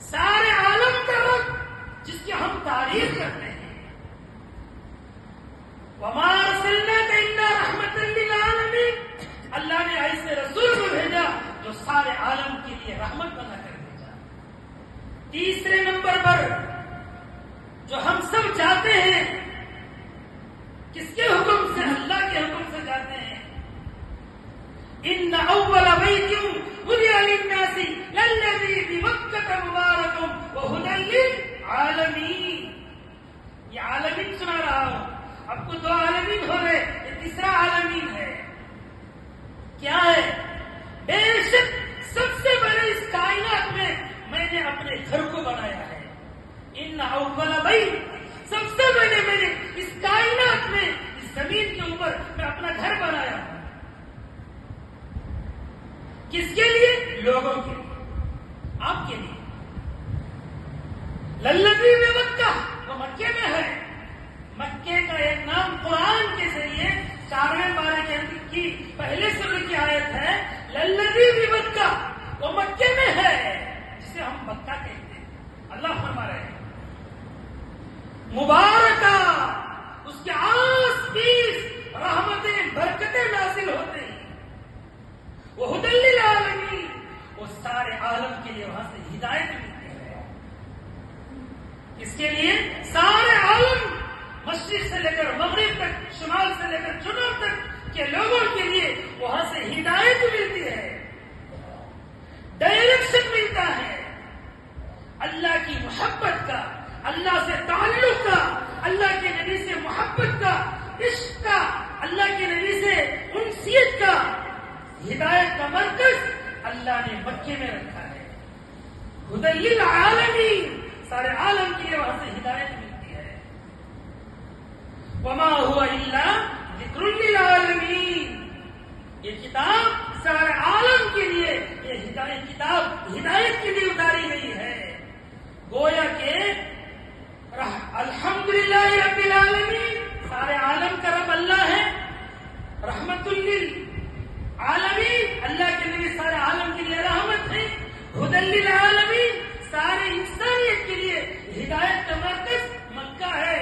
سارے عالم کا رب جس کی ہم تعریف کرتے ہیں. وما ارسلناک الا رحمۃ للعالمین. اللہ نے ایسے رسول کو بھیجا جو سارے عالم کے لیے رحمت بنا کر بھیجا. تیسرے نمبر پر جو ہم سب جاتے ہیں کس کے حکم سے؟ اللہ کے حکم سے جاتے ہیں. ان اول بیت وضع للناس للذی ببکۃ مبارک وہدی للعالمین. یہ عالمین سنا رہا ہوں. اب کو دو عالمین ہو گئے، یہ تیسرا عالمین ہے. کیا ہے؟ بے شک سب سے بڑے اس کائنات میں نے اپنے گھر کو بنایا ہے. ان اول بیت، سب سے پہلے میں نے اس کائنات میں اس زمین کے اوپر میں اپنا گھر بنایا ہوں. کس کے لیے؟ لوگوں کے لیے، آپ کے لیے. للذی ببکہ، وہ مکے میں ہے. مکے کا ایک نام قرآن کے ذریعے 4ویں پارے کی پہلے سورہ کی آیت ہے للذی ببکہ، وہ مکے میں ہے جسے ہم مکہ کہتے ہیں. اللہ فرما رہے ہیں مبارکہ، اس کے آس بیس رحمتیں برکتیں نازل ہوتے ہیں. وہدی للعالمین، وہ سارے عالم کے لیے وہاں سے ہدایت ملتی ہے. اس کے لیے سارے عالم، مشرق سے لے کر مغرب تک، شمال سے لے کر جنوب تک کے لوگوں کے لیے وہاں سے ہدایت ملتی ہے، ڈائریکشن ملتا ہے. اللہ کی محبت کا، اللہ سے تعلق کا، اللہ کے نبی سے محبت کا، عشق کا، اللہ کے نبی سے انسیت کا، ہدایت کا مرکز اللہ نے مکے میں رکھا ہے. ہدی للعالمین، سارے عالم کے لیے وہاں سے ہدایت ملتی ہے. وما هو الا ذکر للعالمین، یہ کتاب سارے عالم کے لیے، یہ کتاب ہدایت کے لیے اتاری گئی ہے. گویا کہ الحمدللہ رب العالمین، سارے عالم کا رب اللہ ہے. رحمت للعالمین، اللہ کے نبی سارے عالم کے لیے رحمت ہے. ہدی للعالمین، سارے انسانیت کے لیے ہدایت کا مرکز مکہ ہے.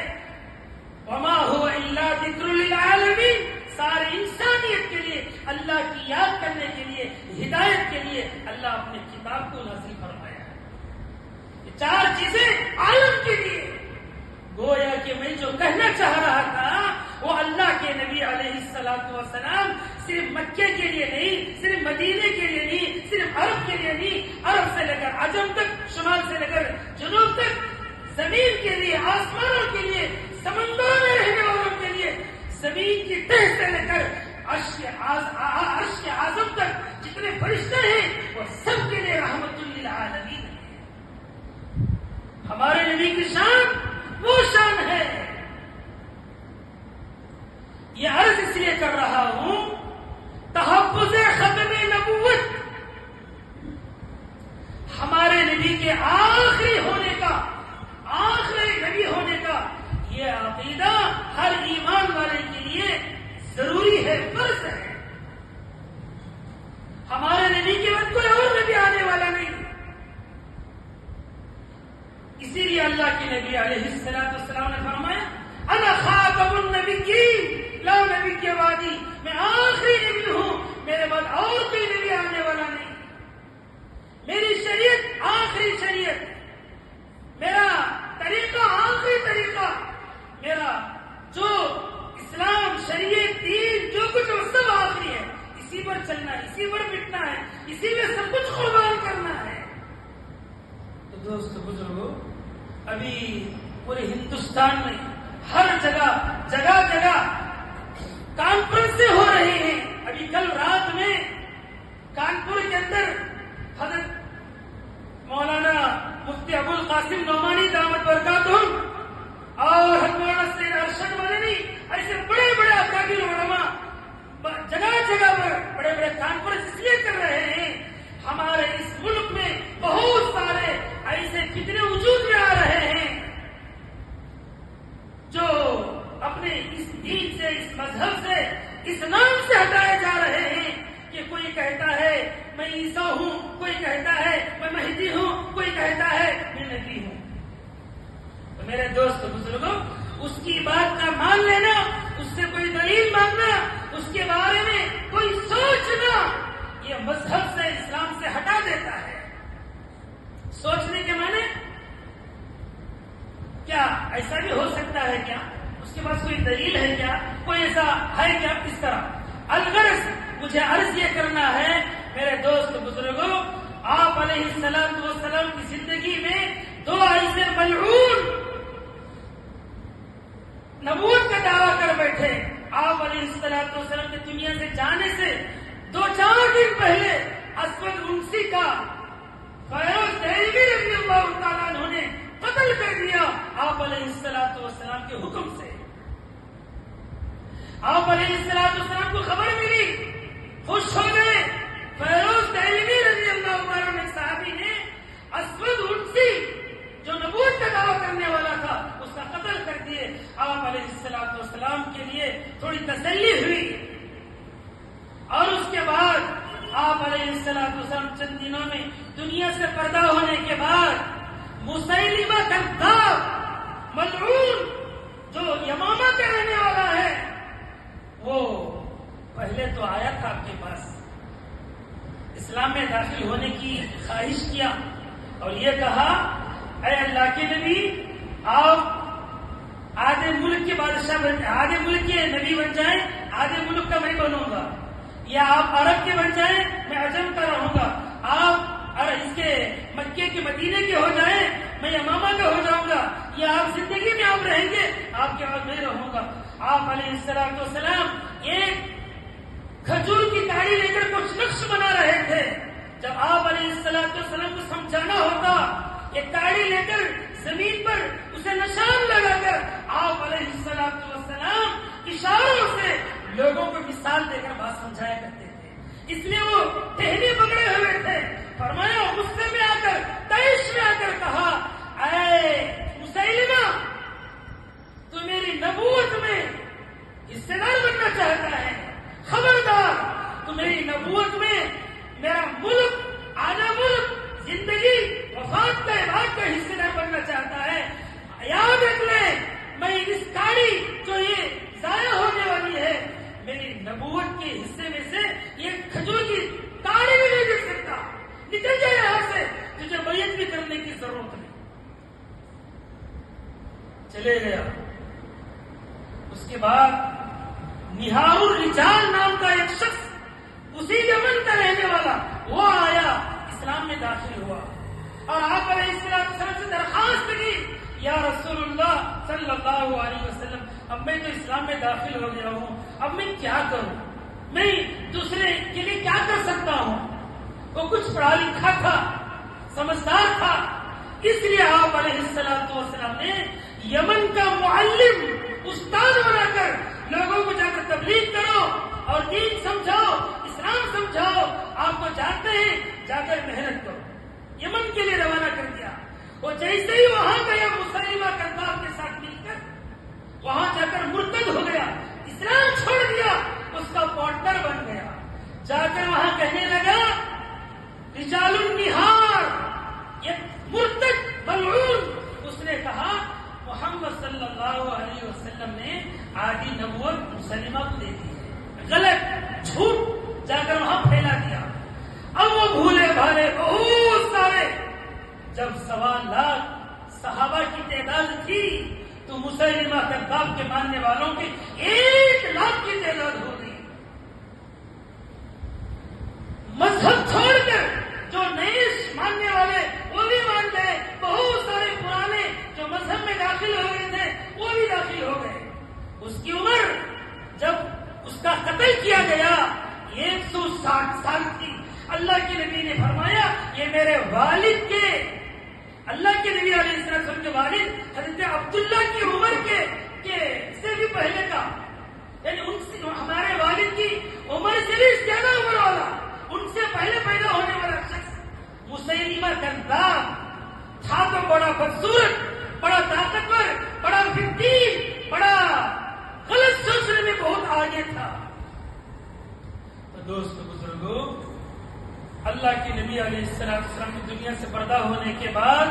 وما هو الا ذکر للعالمین، سارے انسانیت کے لیے، اللہ کی یاد کرنے کے لیے، ہدایت کے لیے اللہ اپنے کتاب کو نازل فرمایا ہے. یہ 4 چیزیں عالم کے لیے. گویا کہ میں جو کہنا چاہ رہا تھا وہ اللہ کے نبی علیہ الصلوۃ والسلام صرف مکے کے لیے نہیں، صرف مدینے کے لیے نہیں، صرف عرب کے لیے نہیں، عرب سے لے کر عجم تک، شمال سے لے کر جنوب تک، زمین کے لیے، آسمانوں کے لیے، سمندروں میں رہنے والوں کے لیے، زمین کی تہ سے لے کر عرش کے اعظم تک جتنے فرشتے ہیں وہ سب کے لیے رحمت للعالمین ہے. ہمارے نبی کی شان وہ شان ہے. یہ عرض اس لیے کر رہا ہوں تحفظ ختم نبوت، ہمارے نبی کے آخری ہونے کا، آخری نبی ہونے کا یہ عقیدہ ہر ایمان والے کے لیے ضروری ہے، فرض ہے. ہمارے نبی کے بعد کوئی اور نبی آنے والا نہیں. اسی لیے اللہ کے نبی علیہ السلام نے فرمایا انا خاتم النبیین، لا نبی کے بعدی، میں آخری نبی ہوں، میرے بعد اور کوئی نبی آنے والا نہیں. میری شریعت آخری شریعت، میرا طریقہ آخری طریقہ، میرا جو اسلام، شریعت، دین، جو کچھ وہ سب آخری ہے. اسی پر چلنا ہے، اسی پر مٹنا ہے، اسی میں سب کچھ قربان کرنا ہے. تو دوست بزرگوں، ابھی پورے ہندوستان میں ہر جگہ کانفرنسیں ہو رہی ہیں. ابھی کل رات میں کانپور کے اندر حضرت مولانا مفتی ابو القاسم نعمانی دامت برکاتہم اور حضرت مولانا سید ارشد مدنی، ایسے بڑے بڑے اکابر علماء جگہ جگہ پر بڑے بڑے کانفرنس اس لیے کر رہے ہیں. ہمارے اس ملک میں بہت سارے ایسے فتنے وجود میں آ رہے ہیں جو اپنے اس دین سے، اس مذہب سے، اس نام سے ہٹائے جا رہے ہیں. کہ کوئی کہتا ہے میں عیسیٰ ہوں، کوئی کہتا ہے میں مہدی ہوں، کوئی کہتا ہے نبی ہوں. تو میرے دوست بزرگوں، اس کی بات کا مان لینا، اس سے کوئی دلیل مانگنا، اس کے بارے میں کوئی سوچنا، یہ مذہب سے، اسلام سے ہٹا دیتا ہے. سوچنے کے معنی کیا ایسا بھی ہو سکتا ہے کیا؟ اس کے پاس کوئی دلیل ہے کیا؟ کوئی ایسا ہے کیا؟ اس طرح الغرض مجھے عرض یہ کرنا ہے میرے دوست بزرگوں، آپ علیہ السلام والسلام کی زندگی میں دو ایسے ملعون نبوت کا دعویٰ کر بیٹھے. آپ علیہ السلام کے دنیا سے جانے سے 2-4 دن پہلے اسود انسی کا فیروز دہلوی رضی اللہ تعالیٰ عنہ نے قتل کر دیا آپ علیہ السلام کے حکم سے. آپ علیہ السلام کو خبر ملی، خوش ہو گئے. فیروز دہلوی رضی اللہ تعالیٰ عنہ صحابی نے اسود انسی جو نبوت کا دعویٰ کرنے والا تھا اس کا قتل کر دیے. آپ علیہ السلام کے لیے تھوڑی تسلی ہوئی. اور اس کے بعد آپ علیہ السلام چند دنوں میں دنیا سے پردہ ہونے کے بعد مسیلمہ کذاب ملعون جو یمامہ کا رہنے والا ہے، وہ پہلے تو آیا تھا آپ کے پاس، اسلام میں داخل ہونے کی خواہش کیا اور یہ کہا اے اللہ کے نبی، آپ آدھے ملک کے بادشاہ آدھے ملک کے نبی بن جائیں، آدھے ملک کا میں بنوں گا، یا آپ عرب کے بن جائیں میں عجم کا رہوں گا، آپ اس کے مکے کے مدینے کے ہو جائیں میں یمامہ کا ہو جاؤں گا، یا آپ زندگی میں آپ رہیں گے آپ کے بعد میں رہوں گا. آپ علیہ السلام ایک کھجور کی کاڑی لے کر کچھ نقش بنا رہے تھے. جب آپ علیہ السلام کو سمجھانا ہوتا، ایک کاڑی لے کر زمین پر اسے نشان لگا کر آپ علیہ السلام اشاروں سے لوگوں کو مثال دے کر بات سمجھایا کرتے تھے. اس لیے وہ ٹہنی پکڑے ہوئے تھے. فرمایا غصے میں آ کر، طیش میں آ کر کہا اے مسیلمہ، تو میری نبوت میں حصے دار بننا چاہتا ہے، خبردار، تو میری نبوت میں میرا ملک، آدھا ملک، زندگی، وفات کا عبادت کا حصے دار بننا چاہتا ہے. یاد رکھ لیں، میں اس کاڑی جو یہ ضائع ہونے والی ہے، میری نبوت کے حصے میں سے یہ کھجور کی کاڑی بھی نہیں دے سکتا. نکل جائے یہاں سے، تجھے بیعت بھی کرنے کی ضرورت نہیں. چلے گیا. اس کے بعد نہار الرجال نام کا ایک شخص، اسی یمن کا رہنے والا، وہ آیا، اسلام میں داخل ہوا اور آپ علیہ السلام سے درخواست کی یا رسول اللہ صلی اللہ علیہ وسلم، اب میں تو اسلام میں داخل ہو گیا ہوں، اب میں کیا کروں؟ میں دوسرے کے لیے کیا کر سکتا ہوں؟ وہ کچھ پڑھا لکھا تھا، سمجھدار تھا، اس لیے آپ علیہ السلام نے یمن کا معلم، استاد بنا کر لوگوں کو جا کر تبلیغ کرو اور دین سمجھاؤ، اسلام سمجھاؤ، آپ کو جانتے ہیں، جا کر محنت کرو. یمن کے لیے روانہ کر دیا. وہ جیسے ہی وہاں گیا مسیلمہ کذاب کے ساتھ مل کر، وہاں جا کر مرتد ہو گیا، اسلام چھوڑ دیا، اس کا پارٹنر بن گیا. جا کر وہاں کہنے لگا رجال النہار، یہ مرتد ملعون، اس نے کہا محمد صلی اللہ علیہ وسلم نے آدھی نبوت مسلمہ کو دے دی ہے، غلط، جھوٹ جا کر وہاں پھیلا دیا. اب وہ بھولے بھالے بہت سارے، جب 1.25 لاکھ صحابہ کی تعداد تھی تو مسیلمہ کذاب کے ماننے والوں کی 1 لاکھ کی تعداد ہو گئی. مذہب چھوڑ کر جو نئے ماننے والے وہ بھی مان گئے، بہت سارے پرانے جو مذہب میں داخل ہو گئے تھے وہ بھی داخل ہو گئے. اس کی عمر جب اس کا قتل کیا گیا 160 سال کی. اللہ کے نبی نے فرمایا یہ میرے والد کے، اللہ کے نبی علیہ السلام کے والد حضرت عبداللہ کی عمر کے سے بھی پہلے کا، یعنی ان سے ہمارے والد کی عمر سے بھی زیادہ عمر والا، ان سے پہلے پیدا ہونے والا شخص مسیلمہ کذاب تھا. تو بڑا بدصورت، بڑا طاقتور، بڑا فتیل، بڑا غلط سوچنے میں بہت آگے تھا. تو دوست بزرگوں، اللہ کے نبی علیہ السلام کی دنیا سے پردہ ہونے کے بعد